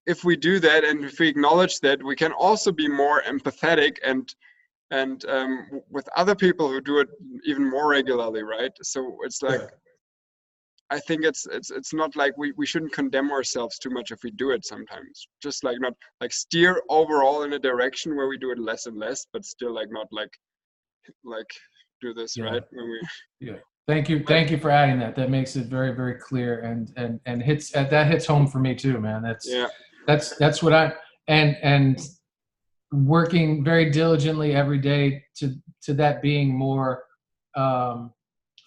if we do that and if we acknowledge that, we can also be more empathetic and with other people who do it even more regularly, right? So it's like sure. I think it's not like we shouldn't condemn ourselves too much if we do it sometimes. Just like not like steer overall in a direction where we do it less and less, but still like not like do this Yeah, right when we yeah. Thank you, but thank you for adding that. That makes it very, very clear, and that hits home for me too, man. yeah, That's what and working very diligently every day to that being more um,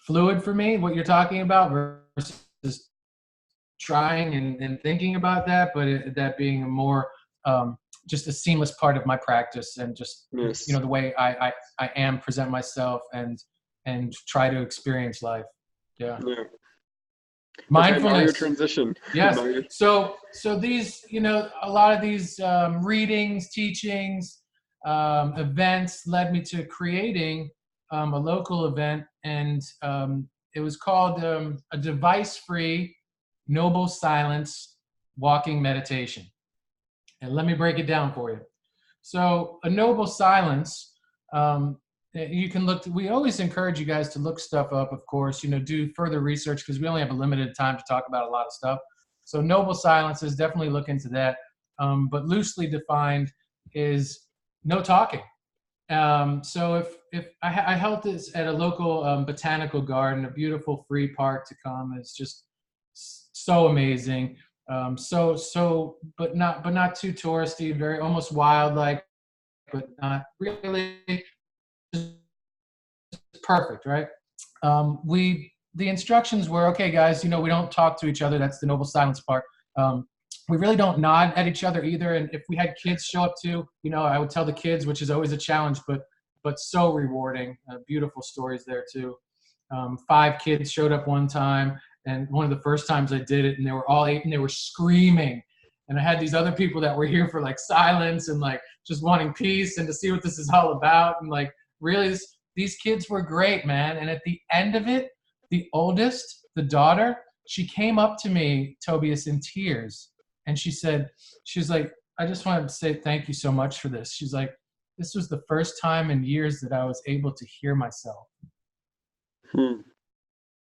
fluid for me. What you're talking about versus trying and thinking about that, but that being a more just a seamless part of my practice, and just yes, the way I am, present myself, and try to experience life. Yeah. yeah. Okay, now you Mindfulness. transition. Yes. Now you So these, a lot of these readings, teachings, events led me to creating a local event, and it was called a device-free, noble silence walking meditation. And let me break it down for you. So a noble silence, you can look. We always encourage you guys to look stuff up, of course. Do further research, because we only have a limited time to talk about a lot of stuff. So noble silences, definitely look into that. But loosely defined is no talking. So if I held this at a local botanical garden, a beautiful free park to come. It's just so amazing. But not too touristy, very almost wildlife, but not really. Just perfect, right? We the instructions were, okay, guys, you know, we don't talk to each other. That's the noble silence part. We really don't nod at each other either. And if we had kids show up too, you know, I would tell the kids, which is always a challenge, but so rewarding. Beautiful stories there too. 5 kids showed up one time, and one of the first times I did it, and they were all 8, and they were screaming. And I had these other people that were here for like silence and like just wanting peace and to see what this is all about. And like really, these kids were great, man. And at the end of it, the oldest, the daughter, she came up to me, Tobias, in tears. And she was like, I just wanted to say thank you so much for this. She's like, this was the first time in years that I was able to hear myself.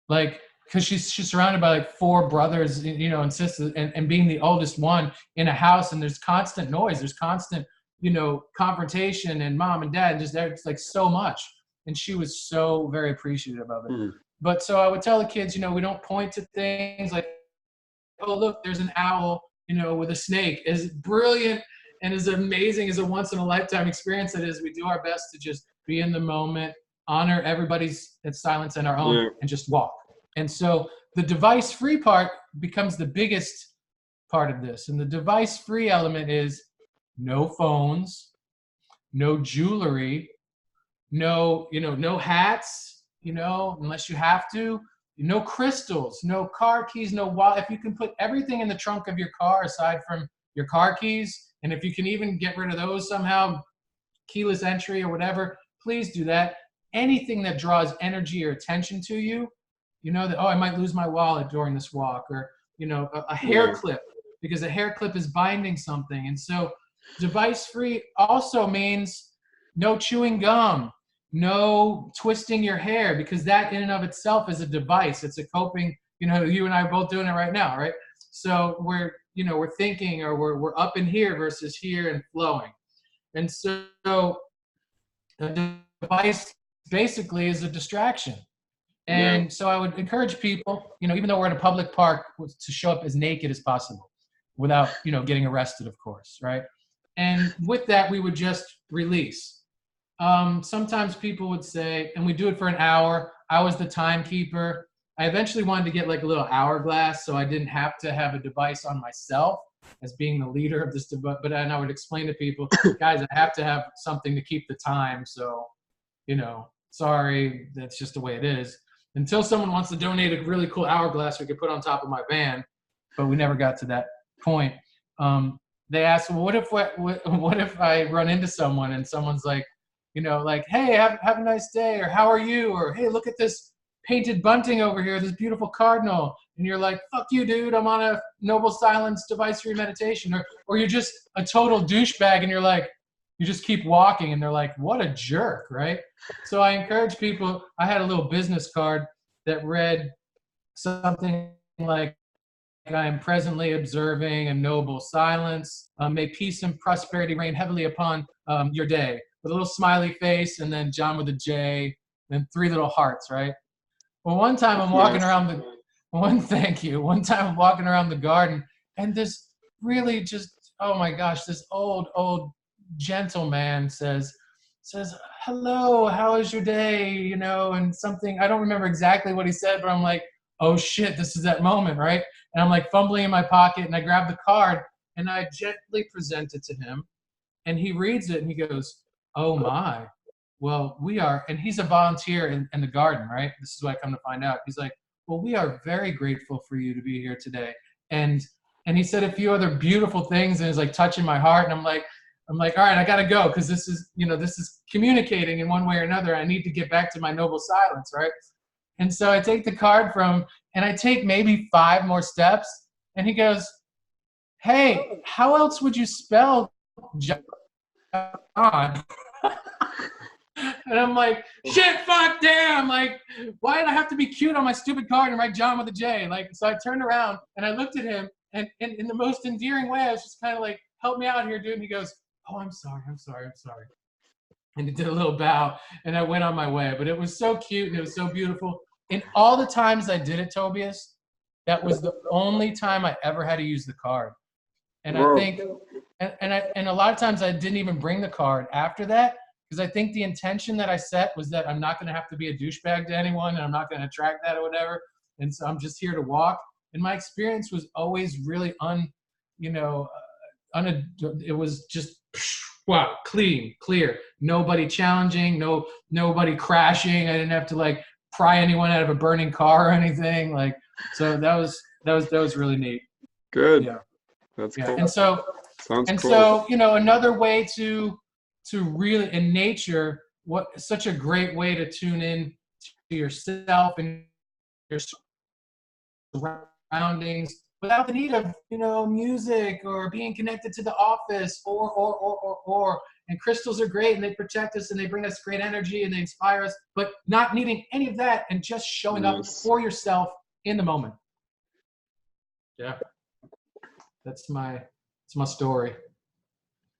Like, because she's surrounded by like 4 brothers, you know, and sisters, and being the oldest one in a house, and there's constant noise, there's constant, you know, confrontation, and mom and dad, just there's like so much. And she was so very appreciative of it. But so I would tell the kids, you know, we don't point to things like, oh, look, there's an owl, you know, with a snake. As brilliant and as amazing as a once in a lifetime experience it is, we do our best to just be in the moment, honor everybody's silence and our own, and just walk. And so the device-free part becomes the biggest part of this. And the device-free element is no phones, no jewelry, no, you know, no hats, you know, unless you have to, no crystals, no car keys, no wallet. If you can put everything in the trunk of your car aside from your car keys, and if you can even get rid of those somehow, keyless entry or whatever, please do that. Anything that draws energy or attention to you, you know, that, oh, I might lose my wallet during this walk, or, you know, a hair clip, because a hair clip is binding something. And so device free also means no chewing gum, no twisting your hair, because that in and of itself is a device. It's a coping, you know, you and I are both doing it right now, right? So we're, you know, we're thinking, or we're up in here versus here and flowing. And so the device basically is a distraction. And so I would encourage people, you know, even though we're in a public park, to show up as naked as possible without, you know, getting arrested, of course, right? And with that, we would just release. Sometimes people would say, and we do it for an hour. I was the timekeeper. I eventually wanted to get like a little hourglass, so I didn't have to have a device on myself as being the leader of this device. But then I would explain to people, guys, I have to have something to keep the time. So, you know, sorry, that's just the way it is. Until someone wants to donate a really cool hourglass we could put on top of my van, but we never got to that point. They asked, well, what if I run into someone and someone's like, you know, like, hey, have a nice day, or how are you, or hey, look at this painted bunting over here, this beautiful cardinal, and you're like, fuck you, dude, I'm on a noble silence device-free meditation, or you're just a total douchebag, and you're like, you just keep walking, and they're like, what a jerk, right? So I encourage people. I had a little business card that read something like, I am presently observing a noble silence. May peace and prosperity reign heavily upon your day. With a little smiley face, and then John with a J, and 3 little hearts, right? Well, one time I'm walking around one time I'm walking around the garden, and this really just, oh my gosh, this old gentleman says, hello, how is your day? You know, and something, I don't remember exactly what he said, but I'm like, oh shit, this is that moment, right? And I'm like fumbling in my pocket, and I grab the card, and I gently present it to him, and he reads it, and he goes, oh my, well, we are, and he's a volunteer in the garden, right? This is what I come to find out. He's like, well, we are very grateful for you to be here today. And he said a few other beautiful things, and it's like touching my heart. And I'm like, all right, I got to go, because this is communicating in one way or another. I need to get back to my noble silence, right? And so I take the card and I take maybe 5 more steps, and he goes, hey, how else would you spell John? And I'm like, shit, fuck, damn, like, why did I have to be cute on my stupid card and write John with a J? Like, so I turned around and I looked at him, and in the most endearing way, I was just kind of like, help me out here, dude. And he goes, oh, I'm sorry. And he did a little bow, and I went on my way. But it was so cute, and it was so beautiful. And all the times I did it, Tobias, that was the only time I ever had to use the card. And I think, and a lot of times I didn't even bring the card after that, because I think the intention that I set was that I'm not going to have to be a douchebag to anyone, and I'm not going to attract that or whatever. And so I'm just here to walk. And my experience was always really it was just wow, clean, clear. Nobody challenging, nobody crashing. I didn't have to like pry anyone out of a burning car or anything. Like, so that was really neat. Good. Yeah. That's Yeah. cool. And so Sounds cool. so, another way to really, in nature, such a great way to tune in to yourself and your surroundings without the need of, music or being connected to the office or. And crystals are great and they protect us and they bring us great energy and they inspire us, but not needing any of that and just showing up for yourself in the moment. Yeah. That's my story.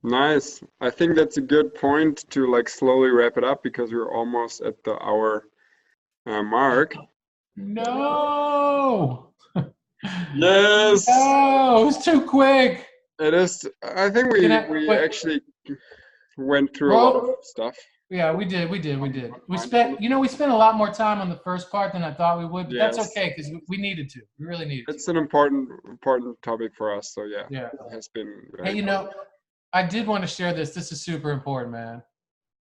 Nice. I think that's a good point to like slowly wrap it up because we're almost at the hour mark. No. Yes. No, it was too quick. It is. I think we actually went through a lot of stuff. Yeah, we did. We spent a lot more time on the first part than I thought we would, but Yes. that's okay because we needed to. We really needed to. It's an important topic for us. So yeah. Yeah. It has been. Hey, I did want to share this. This is super important, man.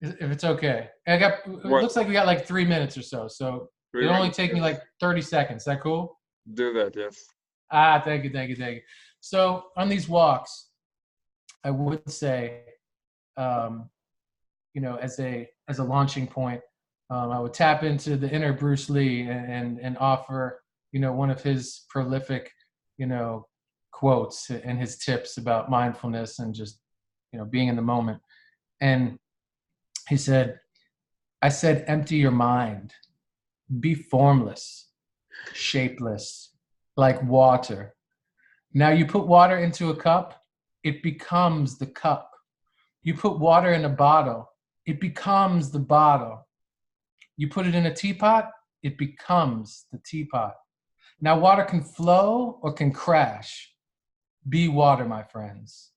If it's okay. It looks like we got like 3 minutes or so. So it'll only take me like 30 seconds. Is that cool? Do that, yes. Thank you. So on these walks, I would say, as a launching point, I would tap into the inner Bruce Lee and offer, one of his prolific, quotes and his tips about mindfulness and just, being in the moment. And he said, I said, empty your mind, be formless, shapeless, like water. Now you put water into a cup, it becomes the cup. You put water in a bottle, it becomes the bottle. You put it in a teapot, it becomes the teapot. Now water can flow or can crash. Be water, my friends.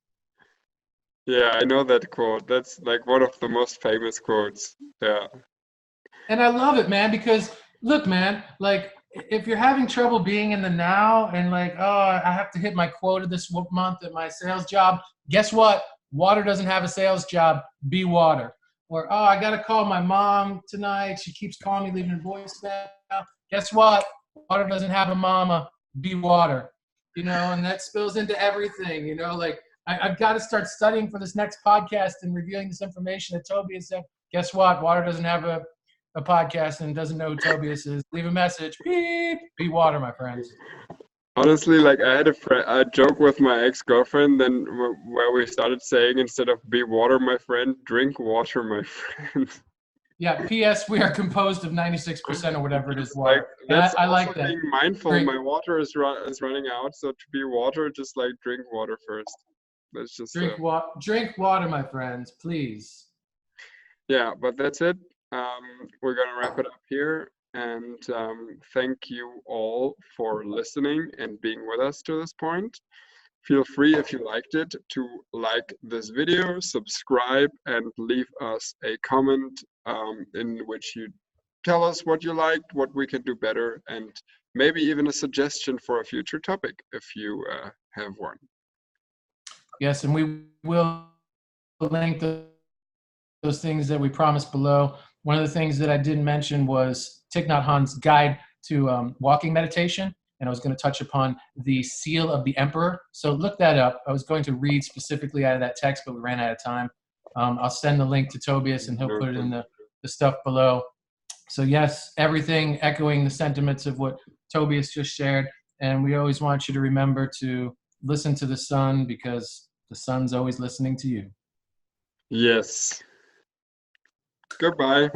Yeah, I know that quote. That's like one of the most famous quotes. Yeah. And I love it, man, because look, man, like if you're having trouble being in the now and like, oh, I have to hit my quota this month at my sales job, guess what? Water doesn't have a sales job. Be water. Or, oh, I got to call my mom tonight. She keeps calling me, leaving a voicemail. Guess what? Water doesn't have a mama. Be water. And that spills into everything, like I've got to start studying for this next podcast and revealing this information that Tobias said. Guess what? Water doesn't have a podcast and doesn't know who Tobias is. Leave a message. Beep. Be water, my friends. Honestly, like I had a joke with my ex-girlfriend then where we started saying instead of be water, my friend, drink water, my friend. Yeah, P.S. We are composed of 96% or whatever it is water. That's I like that. Being mindful, my water is running out, so to be water, just like drink water first. That's just drink water, my friends, please. Yeah, but that's it. We're gonna wrap it up here, and thank you all for listening and being with us to this point. Feel free, if you liked it, to like this video, subscribe, and leave us a comment in which you tell us what you liked, what we can do better, and maybe even a suggestion for a future topic if you have one. Yes, and we will link those things that we promised below. One of the things that I didn't mention was Thich Nhat Hanh's guide to walking meditation. And I was going to touch upon the seal of the emperor. So look that up. I was going to read specifically out of that text, but we ran out of time. I'll send the link to Tobias and he'll put it in the stuff below. So yes, everything echoing the sentiments of what Tobias just shared. And we always want you to remember to listen to the sun because the sun's always listening to you. Yes. Goodbye.